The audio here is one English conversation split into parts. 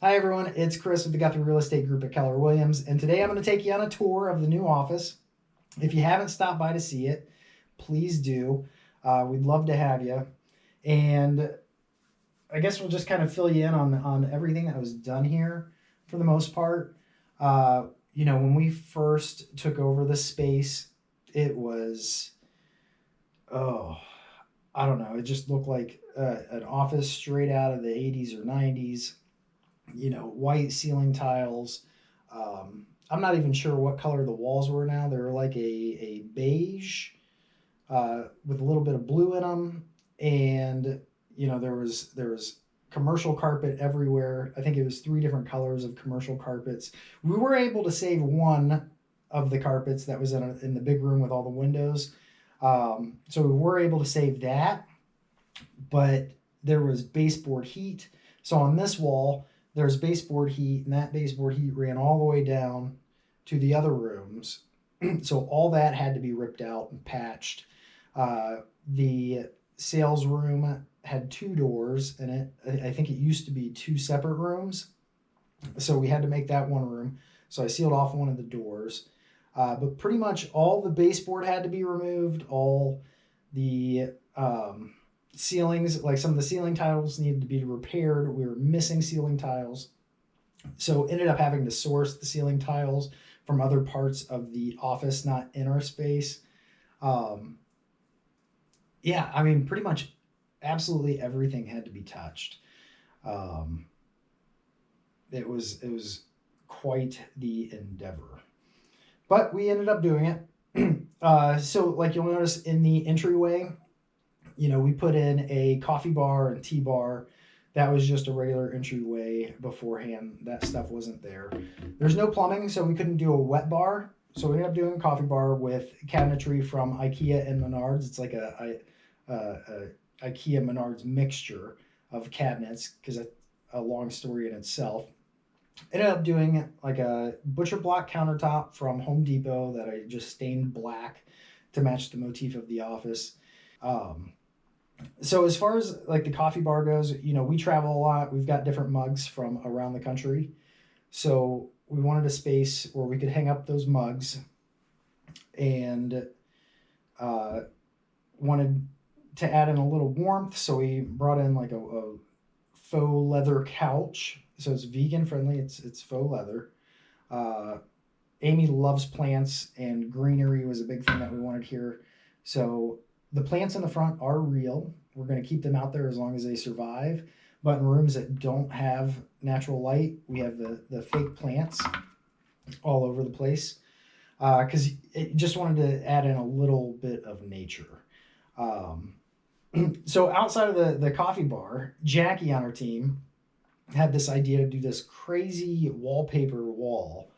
Hi everyone, it's Chris with the Guthrie Real Estate Group at Keller Williams, and today I'm going to take you on a tour of the new office. If you haven't stopped by to see it, please do. We'd love to have you. And I guess we'll just kind of fill you in on everything that was done here for the most part. When we first took over the space, it was, oh, I don't know, it just looked like an office straight out of the 80s or 90s. White ceiling tiles. I'm not even sure what color the walls were now. They're like a beige with a little bit of blue in them, and there was commercial carpet everywhere. I think it was three different colors of commercial carpets. We were able to save one of the carpets that was in the big room with all the windows. So we were able to save that, but there was baseboard heat. So on this wall, there's baseboard heat, and that baseboard heat ran all the way down to the other rooms. So all that had to be ripped out and patched. The sales room had two doors in it. I think it used to be two separate rooms. So we had to make that one room. So I sealed off one of the doors. But pretty much all the baseboard had to be removed. All the ceilings, like some of the ceiling tiles needed to be repaired. We were missing ceiling tiles. So ended up having to source the ceiling tiles from other parts of the office, not in our space. Um, yeah, I mean, pretty much absolutely everything had to be touched. Um, it was quite the endeavor, but we ended up doing it. So like you'll notice in the entryway, we put in a coffee bar and tea bar. That was just a regular entryway beforehand. That stuff wasn't there. There's no plumbing, so we couldn't do a wet bar. So we ended up doing a coffee bar with cabinetry from IKEA and Menards. It's like a IKEA Menards mixture of cabinets because it's a long story in itself. Ended up doing like a butcher block countertop from Home Depot that I just stained black to match the motif of the office. Um, so as far as like the coffee bar goes, we travel a lot. We've got different mugs from around the country. So we wanted a space where we could hang up those mugs and uh, wanted to add in a little warmth. So we brought in like a faux leather couch. So it's vegan friendly. It's faux leather. Uh, Amy loves plants, and greenery was a big thing that we wanted here. So the plants in the front are real. We're going to keep them out there as long as they survive. But in rooms that don't have natural light, we have the fake plants all over the place because it just wanted to add in a little bit of nature. Um, so outside of the coffee bar, Jackie on our team had this idea to do this crazy wallpaper wall,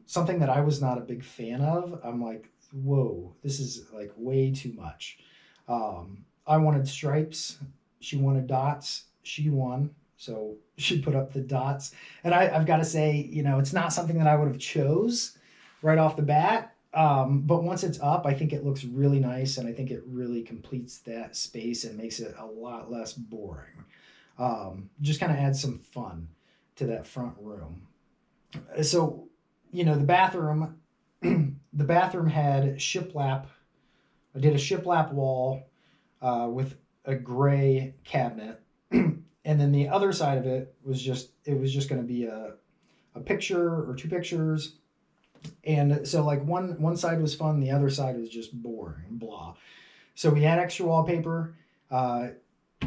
something that I was not a big fan of. I'm like, whoa, this is like way too much. I wanted stripes. She wanted dots. She won. So she put up the dots. And I've got to say, it's not something that I would have chose right off the bat. But once it's up, I think it looks really nice, and I think it really completes that space and makes it a lot less boring. Just kind of adds some fun to that front room. So, the bathroom, the bathroom had shiplap. I did a shiplap wall with a gray cabinet, and then the other side of it was just going to be a picture or two pictures. And so like one side was fun, the other side was just boring, blah. So we had extra wallpaper. Uh,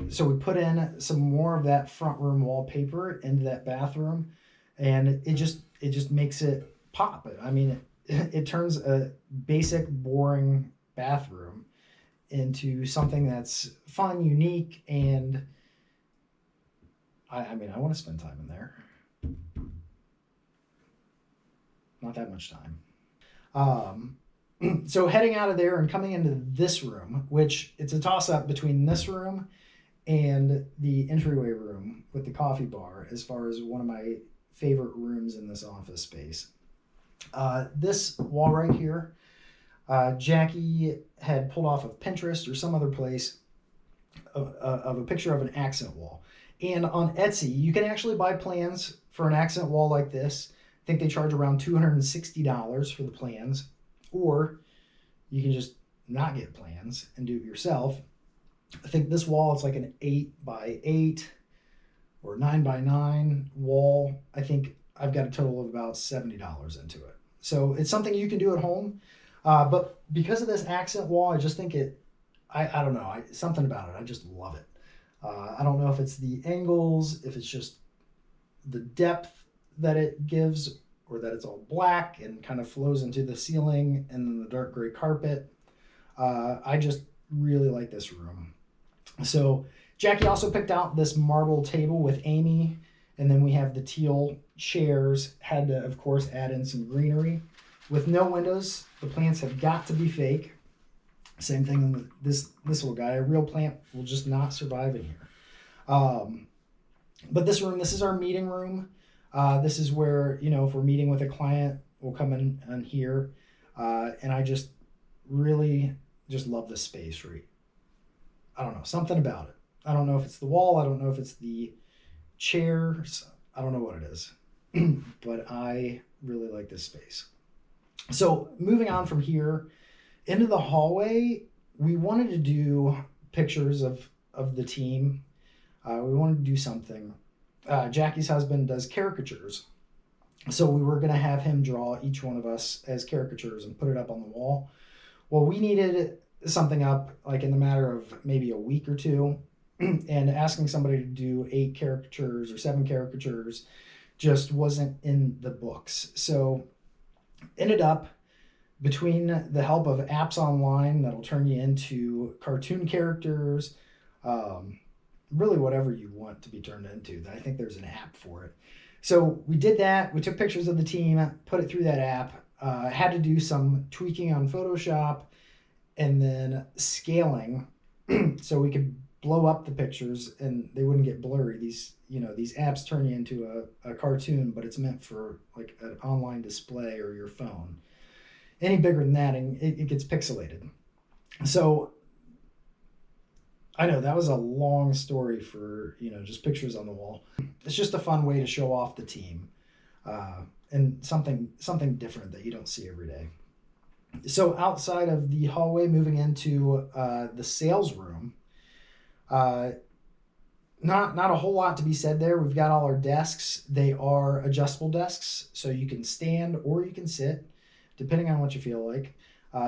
so we put in some more of that front room wallpaper into that bathroom, and it just makes it pop. I mean, it turns a basic boring bathroom into something that's fun, unique, and I mean, I want to spend time in there. Not that much time. So heading out of there and coming into this room, which it's a toss up between this room and the entryway room with the coffee bar as far as one of my favorite rooms in this office space. This wall right here, Jackie had pulled off of Pinterest or some other place. of a picture of an accent wall. And on Etsy, you can actually buy plans for an accent wall like this. I think they charge around $260 for the plans, or you can just not get plans and do it yourself. I think this wall is like an 8x8 or 9x9 wall. I think I've got a total of about $70 into it. So it's something you can do at home. But because of this accent wall, I just think I don't know, something about it. I just love it. I don't know if it's the angles, if it's just the depth that it gives, or that it's all black and kind of flows into the ceiling and then the dark gray carpet. I just really like this room. So Jackie also picked out this marble table with Amy, and then we have the teal chairs. Had to, of course, add in some greenery. With no windows, the plants have got to be fake. Same thing with this little guy. A real plant will just not survive in here. But this room, this is our meeting room. This is where, if we're meeting with a client, we'll come in here. And I just really just love this space, right? I don't know, something about it. I don't know if it's the wall. I don't know if it's the chairs. I don't know what it is. But I really like this space. So moving on from here into the hallway, we wanted to do pictures of the team. We wanted to do something. Jackie's husband does caricatures. So we were going to have him draw each one of us as caricatures and put it up on the wall. Well, we needed something up like in the matter of maybe a week or two, and asking somebody to do 8 caricatures or 7 caricatures just wasn't in the books. So ended up, between the help of apps online that'll turn you into cartoon characters, really whatever you want to be turned into. I think there's an app for it. So we did that. We took pictures of the team, put it through that app. Had to do some tweaking on Photoshop and then scaling so we could blow up the pictures and they wouldn't get blurry. These apps turn you into a cartoon, but it's meant for like an online display or your phone. Any bigger than that, and it gets pixelated. So I know that was a long story for just pictures on the wall. It's just a fun way to show off the team, and something different that you don't see every day. So outside of the hallway, moving into the sales room, not a whole lot to be said there. We've got all our desks. They are adjustable desks, so you can stand or you can sit, depending on what you feel like.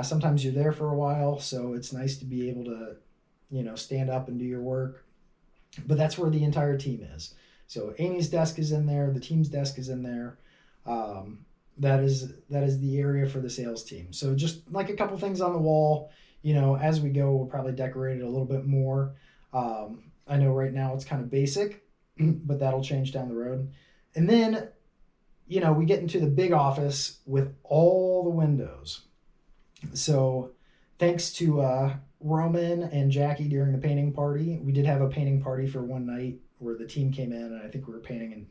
Sometimes you're there for a while, so it's nice to be able to, stand up and do your work. But that's where the entire team is. So Amy's desk is in there. The team's desk is in there. That is the area for the sales team. So just like a couple things on the wall, as we go, we'll probably decorate it a little bit more. I know right now it's kind of basic, but that'll change down the road. And then, we get into the big office with all the windows. So thanks to Roman and Jackie during the painting party, we did have a painting party for one night where the team came in, and I think we were painting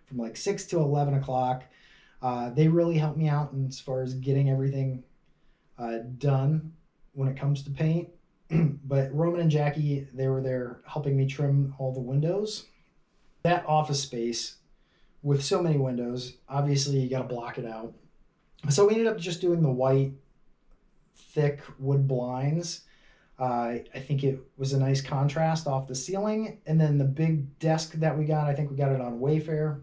from like 6 to 11 o'clock. They really helped me out as far as getting everything done when it comes to paint. But Roman and Jackie, they were there helping me trim all the windows. That office space with so many windows, obviously you got to block it out. So we ended up just doing the white, thick wood blinds. I think it was a nice contrast off the ceiling. And then the big desk that we got, I think we got it on Wayfair.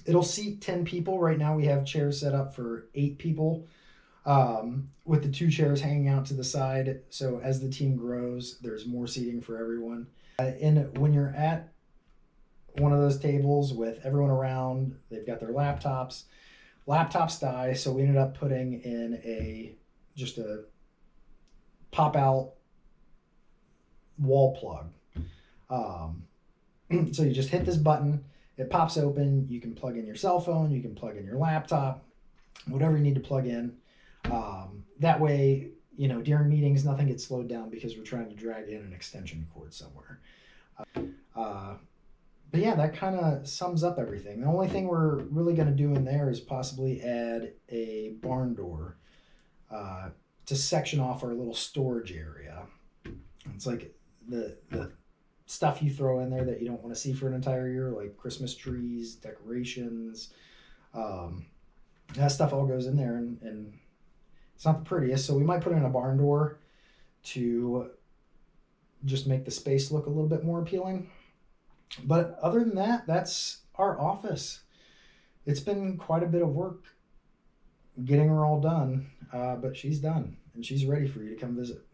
It'll seat 10 people. Right now we have chairs set up for 8 people, with the 2 chairs hanging out to the side. So as the team grows, there's more seating for everyone. And when you're at one of those tables with everyone around, they've got their laptops. Laptops die, so we ended up putting in just a pop-out wall plug. So you just hit this button, it pops open, you can plug in your cell phone, you can plug in your laptop, whatever you need to plug in. That way, during meetings, nothing gets slowed down because we're trying to drag in an extension cord somewhere. But yeah, that kind of sums up everything. The only thing we're really going to do in there is possibly add a barn door to section off our little storage area. It's like the stuff you throw in there that you don't want to see for an entire year, like Christmas trees, decorations. That stuff all goes in there, and it's not the prettiest. So we might put in a barn door to just make the space look a little bit more appealing. But other than that, that's our office. It's been quite a bit of work getting her all done, but she's done and she's ready for you to come visit.